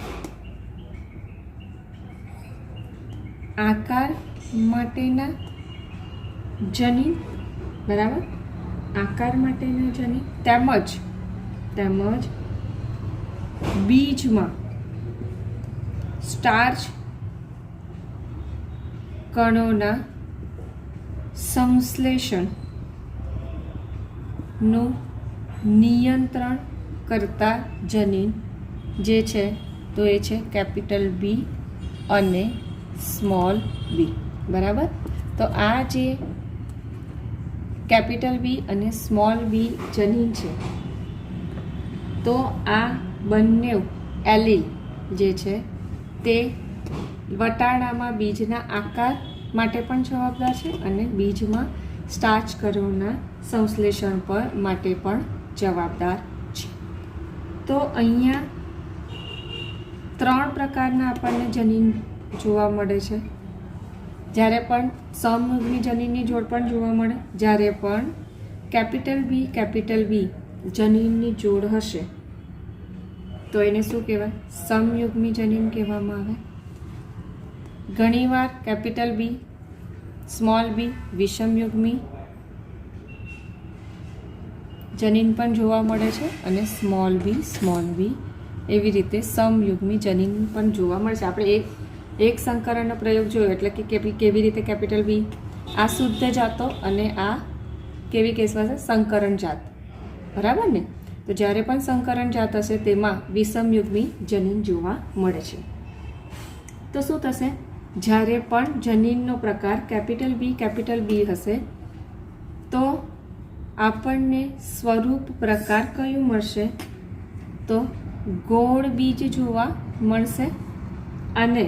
આકાર માટેના જનીન, બરાબર, આકાર માટેના જનીન તેમજ બીજમાં સ્ટાર્ચ કણોના સંશ્લેષણનું નિયંત્રણ કરતા જનીન જે છે તો એ છે કેપિટલ બી અને સ્મોલ બી. બરાબર. તો આ જે કેપિટલ બી અને સ્મોલ બી જનીન છે તો આ બંને એલીલ જે છે તે વટાણામાં બીજના આકાર માટે પણ જવાબદાર છે અને બીજમાં સ્ટાર્ચ કણોના સંશ્લેષણ પર માટે પણ જવાબદાર છે. તો અહીંયા 3 પ્રકારના આપણને જનીન જોવા મળે છે. જ્યારે પણ સમયુગ્મી જનીનની જોડ પણ જોવા મળે, જ્યારે પણ કેપિટલ બી જનીનની જોડ હશે તો એને શું કહેવાય? સમયુગ્મી જનીન કહેવામાં આવે. ઘણીવાર કેપિટલ બી સ્મોલ બી વિષમયુગ્મી જનીન પણ જોવા મળે છે અને સ્મોલ બી એવી રીતે સમયુગ્મી જનીન પણ જોવા મળે છે. આપણે એક સંકરણનો પ્રયોગ જોયો એટલે કે કેવી રીતે કેપિટલ બી આ શુદ્ધ જાતો અને આ કેવી કહેવાશે? સંકરણ જાત. બરાબર ને? તો જ્યારે પણ સંકરણ જાત હશે તેમાં વિષમયુગ્મી જનીન જોવા મળે છે. તો શું થશે? જ્યારે પણ જનીનનો પ્રકાર કેપિટલ બી હશે તો આપણને સ્વરૂપ પ્રકાર કયું મળશે? તો ગોળ બીજ જોવા મળશે અને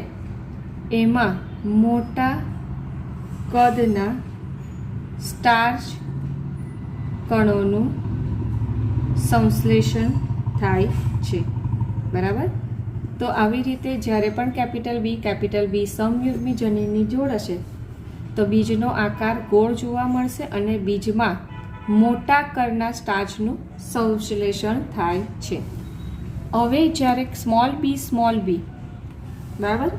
એમાં મોટા કદના સ્ટાર્ચ કણોનું સંશ્લેષણ થાય છે. બરાબર. તો આવી રીતે જ્યારે પણ કેપિટલ બી સમયુગ્મી જનીનની જોડ હશે તો બીજનો આકાર ગોળ જોવા મળશે અને બીજમાં મોટા કદના સ્ટાર્ચનું સંશ્લેષણ થાય છે. હવે જ્યારે સ્મોલ બી બરાબર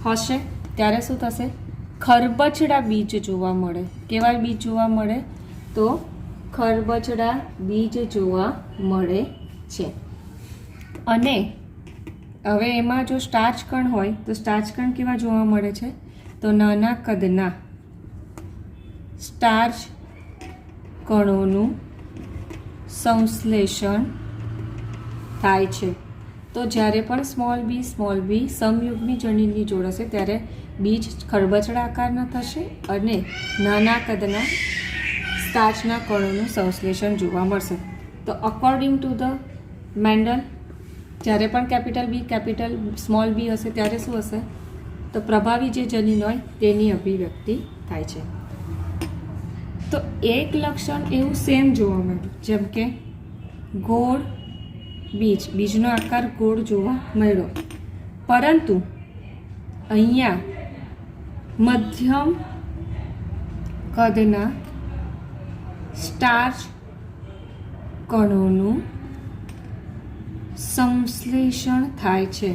હશે ત્યારે શું થશે? ખરબચડા બીજ જોવા મળે. કેવા બીજ જોવા મળે? તો ખરબચડા બીજ જોવા મળે છે. અને હવે એમાં જો સ્ટાર્ચ કણ હોય તો સ્ટાર્ચ કણ કેવા જોવા મળે છે? તો નાના કદના સ્ટાર્ચ કણોનું સંશ્લેષણ થાય છે. તો જ્યારે પણ સ્મોલ બી સમયુગ્મી જનીનની જોડ હશે ત્યારે બીજ ખરબચડા આકારના થશે અને નાના કદના સ્ટાર્ચના કણોનું સંશ્લેષણ જોવા મળશે. તો અકોર્ડિંગ ટુ ધ મેન્ડલ જ્યારે પણ કેપિટલ સ્મોલ બી હશે ત્યારે શું હશે? તો પ્રભાવી જે જનીન હોય તેની અભિવ્યક્તિ થાય છે. તો એક લક્ષણ એવું સેમ જોવા મળ્યું, જેમ કે ગોળ બીજનો આકાર ગોળ જોવા મળ્યો, પરંતુ અહીંયા મધ્યમ કદના સ્ટાર્ચ કણોનું સંશ્લેષણ થાય છે.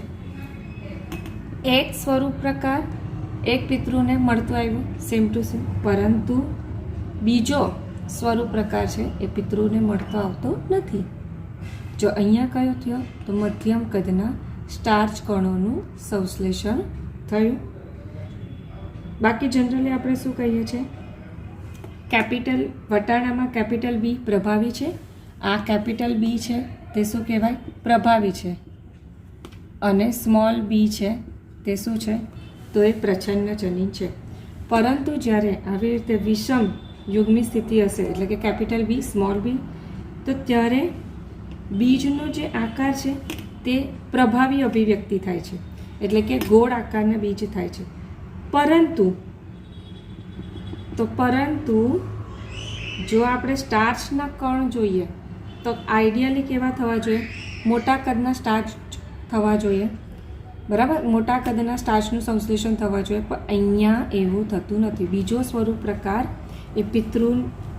એક સ્વરૂપ પ્રકાર એક પિતૃને મળતો આવ્યો સેમ ટુ સેમ, પરંતુ બીજો સ્વરૂપ પ્રકાર છે એ પિતૃને મળતો આવતો નથી. જો અહીંયા કયો થયો? તો મધ્યમ કદના સ્ટાર્ચ કણોનું સંશ્લેષણ થયું. બાકી જનરલી આપણે શું કહીએ છીએ? વટાણામાં કેપિટલ બી પ્રભાવી છે. આ કેપિટલ બી છે તે શું કહેવાય? પ્રભાવી છે. અને સ્મોલ બી છે તે શું છે? તો એ પ્રચ્છન્ન જનીન છે. પરંતુ જ્યારે આવી રીતે વિષમ યુગ્મી સ્થિતિ હશે એટલે કે કેપિટલ બી સ્મોલ બી, તો ત્યારે બીજનો જે આકાર છે તે પ્રભાવી અભિવ્યક્તિ થાય છે, એટલે કે ગોળ આકારના બીજ થાય છે. પરંતુ જો આપણે સ્ટાર્ચના કણ જોઈએ તો આઈડિયલી કેવા થવા જોઈએ? મોટા કદના સ્ટાર્ચ થવા જોઈએ. બરાબર. મોટા કદના સ્ટાર્ચનું સંશ્લેષણ થવા જોઈએ, પણ અહીંયા એવું થતું નથી. બીજો સ્વરૂપ પ્રકાર એ પિતૃ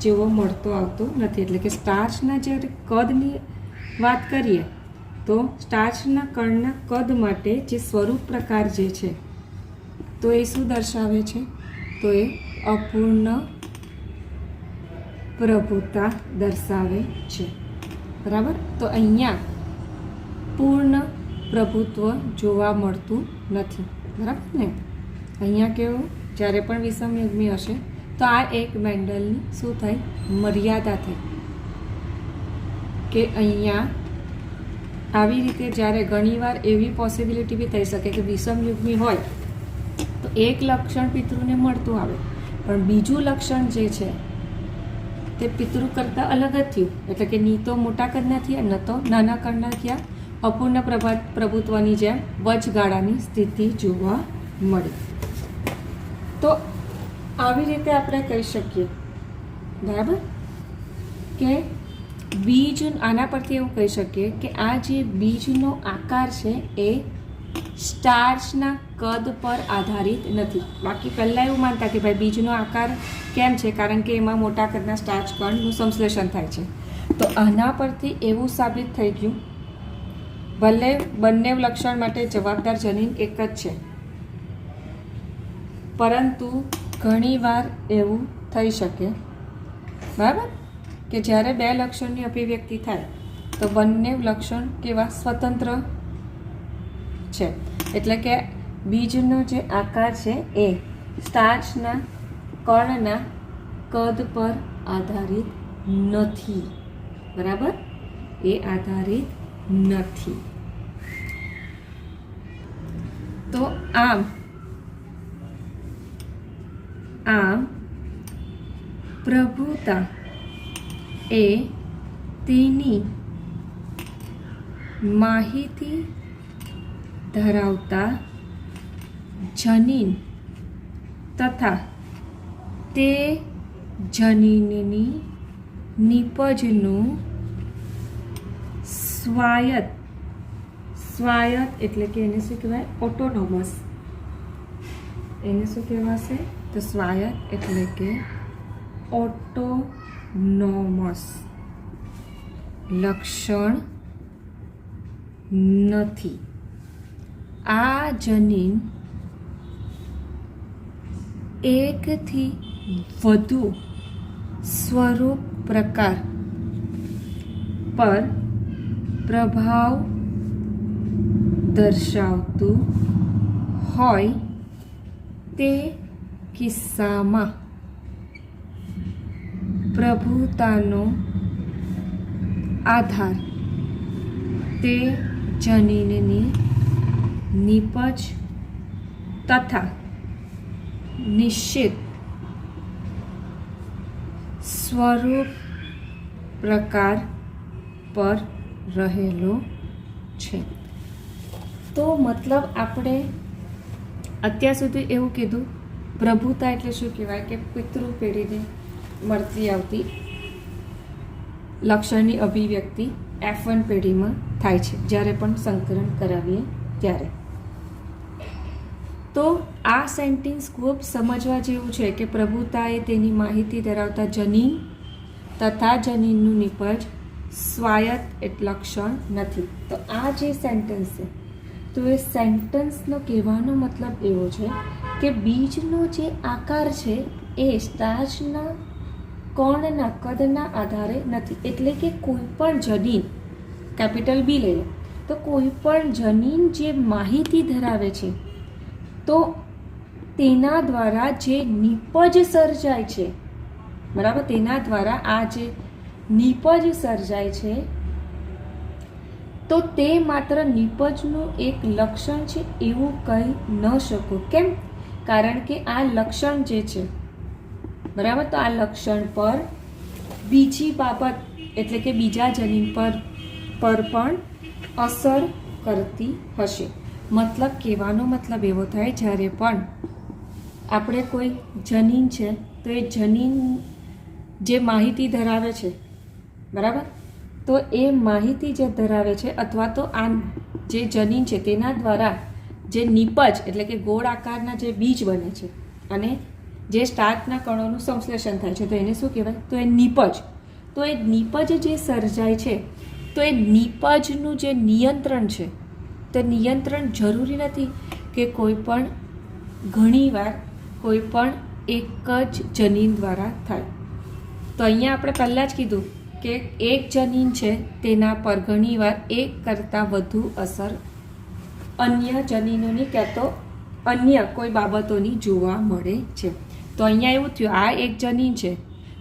જેવો મળતો આવતો નથી. એટલે કે સ્ટાર્ચના જ્યારે કદની વાત કરીએ તો સ્ટાર્ચના કણના કદ માટે જે સ્વરૂપ પ્રકાર જે છે તો એ શું દર્શાવે છે? તો એ અપૂર્ણ પ્રભુતા દર્શાવે છે. બરાબર. તો અહીંયા પૂર્ણ પ્રભુત્વ જોવા મળતું નથી, બરાબર ને? અહીંયા કેવું, જ્યારે પણ વિષમયુગ્મી હશે તો આ એક મેન્ડલની શું થાય, મર્યાદા થઈ કે અહીંયા આવી રીતે જ્યારે ઘણીવાર એવી પોસિબિલિટી બી થઈ શકે કે વિષમયુગ્મી હોય તો એક લક્ષણ પિતૃને મળતું આવે, પણ બીજું લક્ષણ જે છે તે પિતૃ કરતાં અલગ જ થયું, એટલે કે ની તો મોટા કદના થયા, ન તો નાના કદના થયા, અપૂર્ણ પ્રભુત્વની જેમ વચગાળાની સ્થિતિ જોવા મળી. તો આવી રીતે આપણે કહી શકીએ, બરાબર, કે બીજ, આના પરથી એવું કહી શકીએ કે આ જે બીજનો આકાર છે એ સ્ટાર્ચના કદ પર આધારિત નથી. બાકી પહેલાં એવું માનતા કે ભાઈ બીજનો આકાર કેમ છે, કારણ કે એમાં મોટા કદના સ્ટાર્ચ કણનું સંશ્લેષણ થાય છે. તો આના પરથી એવું સાબિત થઈ ગયું, ભલે બંને લક્ષણ માટે જવાબદાર જનીન એક જ છે, પરંતુ ઘણીવાર એવું થઈ શકે, બરાબર, કે જ્યારે બે લક્ષણની અભિવ્યક્તિ થાય તો બંને લક્ષણ કેવા, સ્વતંત્ર છે. એટલે કે બીજનો જે આકાર છે એ સ્ટાર્ચના કણના કદ પર આધારિત નથી, બરાબર, એ આધારિત નથી. તો આમ પ્રભુતા એ તેની માહિતી ધરાવતા જનીન તથા તે જનીનની નિપજનું સ્વાયત્ત એટલે કે એને શું કહેવાય, ઓટોનોમસ. એને શું કહેવાશે, તો સ્વાયત્ત એટલે કે ઓટોનોમસ લક્ષણ નથી. આ જનીન એકથી વધુ સ્વરૂપ પ્રકાર પર પ્રભાવ દર્શાવતું હોય તે કિસ્સામાં પ્રભુતાનો આધાર તે જનીનની નિપજ તથા નિશ્ચિત સ્વરૂપ પ્રકાર પર રહેલો છે. તો મતલબ આપણે અત્યાર સુધી એવું કીધું, પ્રભુતા એટલે શું કહેવાય કે પિતૃ પેઢીને મળતી આવતી લક્ષણની અભિવ્યક્તિ F1 પેઢીમાં થાય છે જ્યારે પણ સંકરણ કરાવીએ ત્યારે. તો આ સેન્ટેન્સ ખૂબ સમજવા જેવું છે કે પ્રભુતા એ તેની માહિતી ધરાવતા જનીન તથા જનીનનું નિપજ સ્વાયત્ત લક્ષણ નથી. તો આ જે સેન્ટેન્સ છે, તો એ સેન્ટેન્સનો કહેવાનો મતલબ એવો છે કે બીજનો જે આકાર છે એ સ્ટાર્ચના કણના કદના આધારે નથી. એટલે કે કોઈ પણ જનીન, કેપિટલ બી લઈએ તો કોઈ પણ જનીન જે માહિતી ધરાવે છે તો તેના દ્વારા જે નિપજ સર્જાય છે, બરાબર, તેના દ્વારા આ જે નિપજ સર્જાય છે તો તે માત્ર નિપજનું એક લક્ષણ છે એવું કહી ન શકો. કેમ? કારણ કે આ લક્ષણ જે છે, બરાબર, તો આ લક્ષણ પર બીજી બાબત એટલે કે બીજા જનીન પર પણ અસર કરતી હશે. મતલબ કહેવાનો મતલબ એવો થાય, જ્યારે પણ આપણે કોઈ જનીન છે તો એ જનીન જે માહિતી ધરાવે છે, બરાબર, તો એ માહિતી જે ધરાવે છે અથવા તો આ જે જનીન છે તેના દ્વારા જે નિપજ એટલે કે ગોળ આકારના જે બીજ બને છે અને જે સ્ટાર્ચના કણોનું સંશ્લેષણ થાય છે તો એને શું કહેવાય, તો એ નિપજ. તો એ નિપજ જે સર્જાય છે તો એ નિપજનું જે નિયંત્રણ છે તો નિયંત્રણ જરૂરી નથી કે કોઈ પણ ઘણીવાર કોઈ પણ એક જ જનીન દ્વારા થાય. તો અહીંયા આપણે પહેલાં જ કીધું કે એક જનીન છે તેના પર ઘણીવાર એક કરતાં વધુ અસર અન્ય જનીનોની ક્યાં તો અન્ય કોઈ બાબતોની જોવા મળે છે. તો અહીંયા એવું થયું, આ એક જનીન છે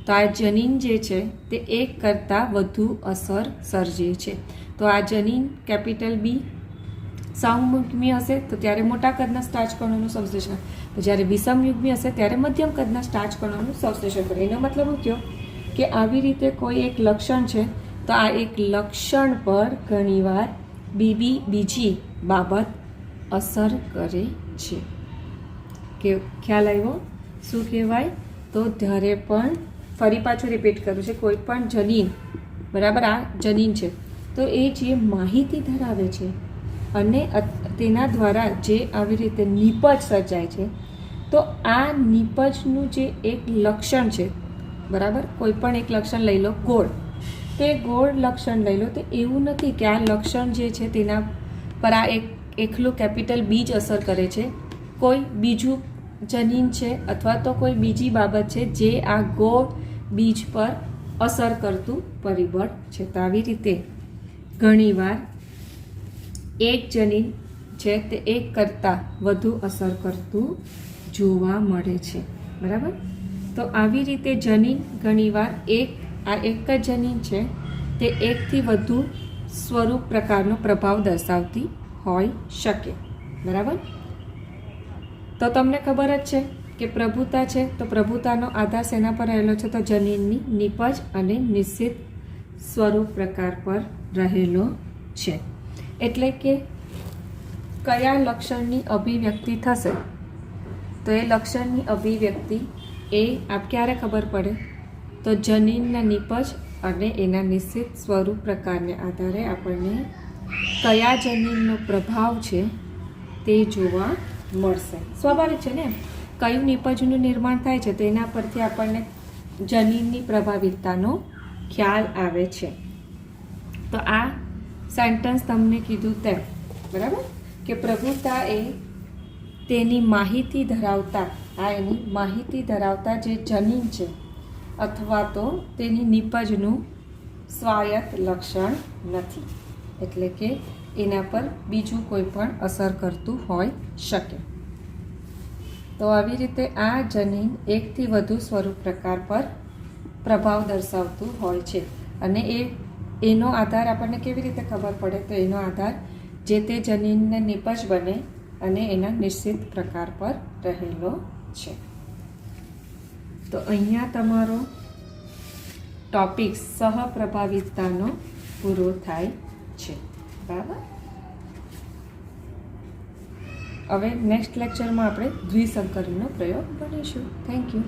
તો આ જનીન જે છે તે એક કરતાં વધુ અસર સર્જે છે. તો આ જનીન કેપિટલ બી સમયુગ્મી હશે તો ત્યારે મોટા કદના સ્ટાર્ચ કણોનું સંશ્લેષણ, જ્યારે વિષમયુગ્મી હશે ત્યારે મધ્યમ કદના સ્ટાર્ચ કણોનું સંશ્લેષણ કરે. એનો મતલબ શું થયો કે આવી રીતે કોઈ એક લક્ષણ છે તો આ એક લક્ષણ પર ઘણીવાર બીજી બાબત અસર કરે છે. કે ખ્યાલ આવ્યો? શું કહેવાય? તો જ્યારે પણ ફરી પાછું રિપીટ કરું છે, કોઈ પણ જનીન, બરાબર, આ જનીન છે તો એ જે માહિતી ધરાવે છે અને તેના દ્વારા જે આવી રીતે નીપજ સર્જાય છે, તો આ નીપજનું જે એક લક્ષણ છે, બરાબર, કોઈ પણ એક લક્ષણ લઈ લો, ગોળ, તે ગોળ લક્ષણ લઈ લો. તો એવું નથી કે આ લક્ષણ જે છે તેના પર આ એકલું કેપિટલ બી જ અસર કરે છે. કોઈ બીજું જનીન છે અથવા તો કોઈ બીજી બાબત છે જે આ ગોળ બીજ પર અસર કરતું પરિબળ છે. તો આવી રીતે ઘણીવાર એક જનીન છે તે એક કરતાં વધુ અસર કરતું જોવા મળે છે, બરાબર. તો આવી રીતે જનીન ઘણીવાર આ એક જ જનીન છે તે એકથી વધુ સ્વરૂપ પ્રકારનો પ્રભાવ દર્શાવતી હોઈ શકે, બરાબર. તો તમને ખબર જ છે કે પ્રભુતા છે તો પ્રભુતાનો આધાર શેના પર રહેલો છે? તો જનીનની નીપજ અને નિશ્ચિત સ્વરૂપ પ્રકાર પર રહેલો છે. એટલે કે કયા લક્ષણની અભિવ્યક્તિ થશે તો એ લક્ષણની અભિવ્યક્તિ એ આપ ક્યારે ખબર પડે? તો જનીનના નીપજ અને એના નિશ્ચિત સ્વરૂપ પ્રકારને આધારે આપણને કયા જનીનનો પ્રભાવ છે તે જોવા મળશે. સ્વાભાવિક છે ને, કયું નીપજનું નિર્માણ થાય છે તો એના પરથી આપણને જનીનની પ્રભાવિતતાનો ખ્યાલ આવે છે. તો આ સેન્ટન્સ તમને કીધું તેમ, બરાબર, કે પ્રભુતા એ તેની માહિતી ધરાવતા જે જનીન છે અથવા તો તેની નીપજનું સ્વાયત્ત લક્ષણ નથી. એટલે કે એના પર બીજું કોઈ પણ અસર કરતું હોઈ શકે. તો આવી રીતે આ જનીન એકથી વધુ સ્વરૂપ પ્રકાર પર પ્રભાવ દર્શાવતું હોય છે. અને એનો આધાર આપણને કેવી રીતે ખબર પડે? તો એનો આધાર જે તે જનીનને નીપજ બને અને એના નિશ્ચિત પ્રકાર પર રહેલો છે. તો અહીંયા તમારો ટોપિક સહપ્રભાવિતતાનો પૂરો થાય છે, બરાબર. હવે નેક્સ્ટ લેક્ચરમાં આપણે દ્વિસંકરણનો પ્રયોગ ભણીશું. Thank you.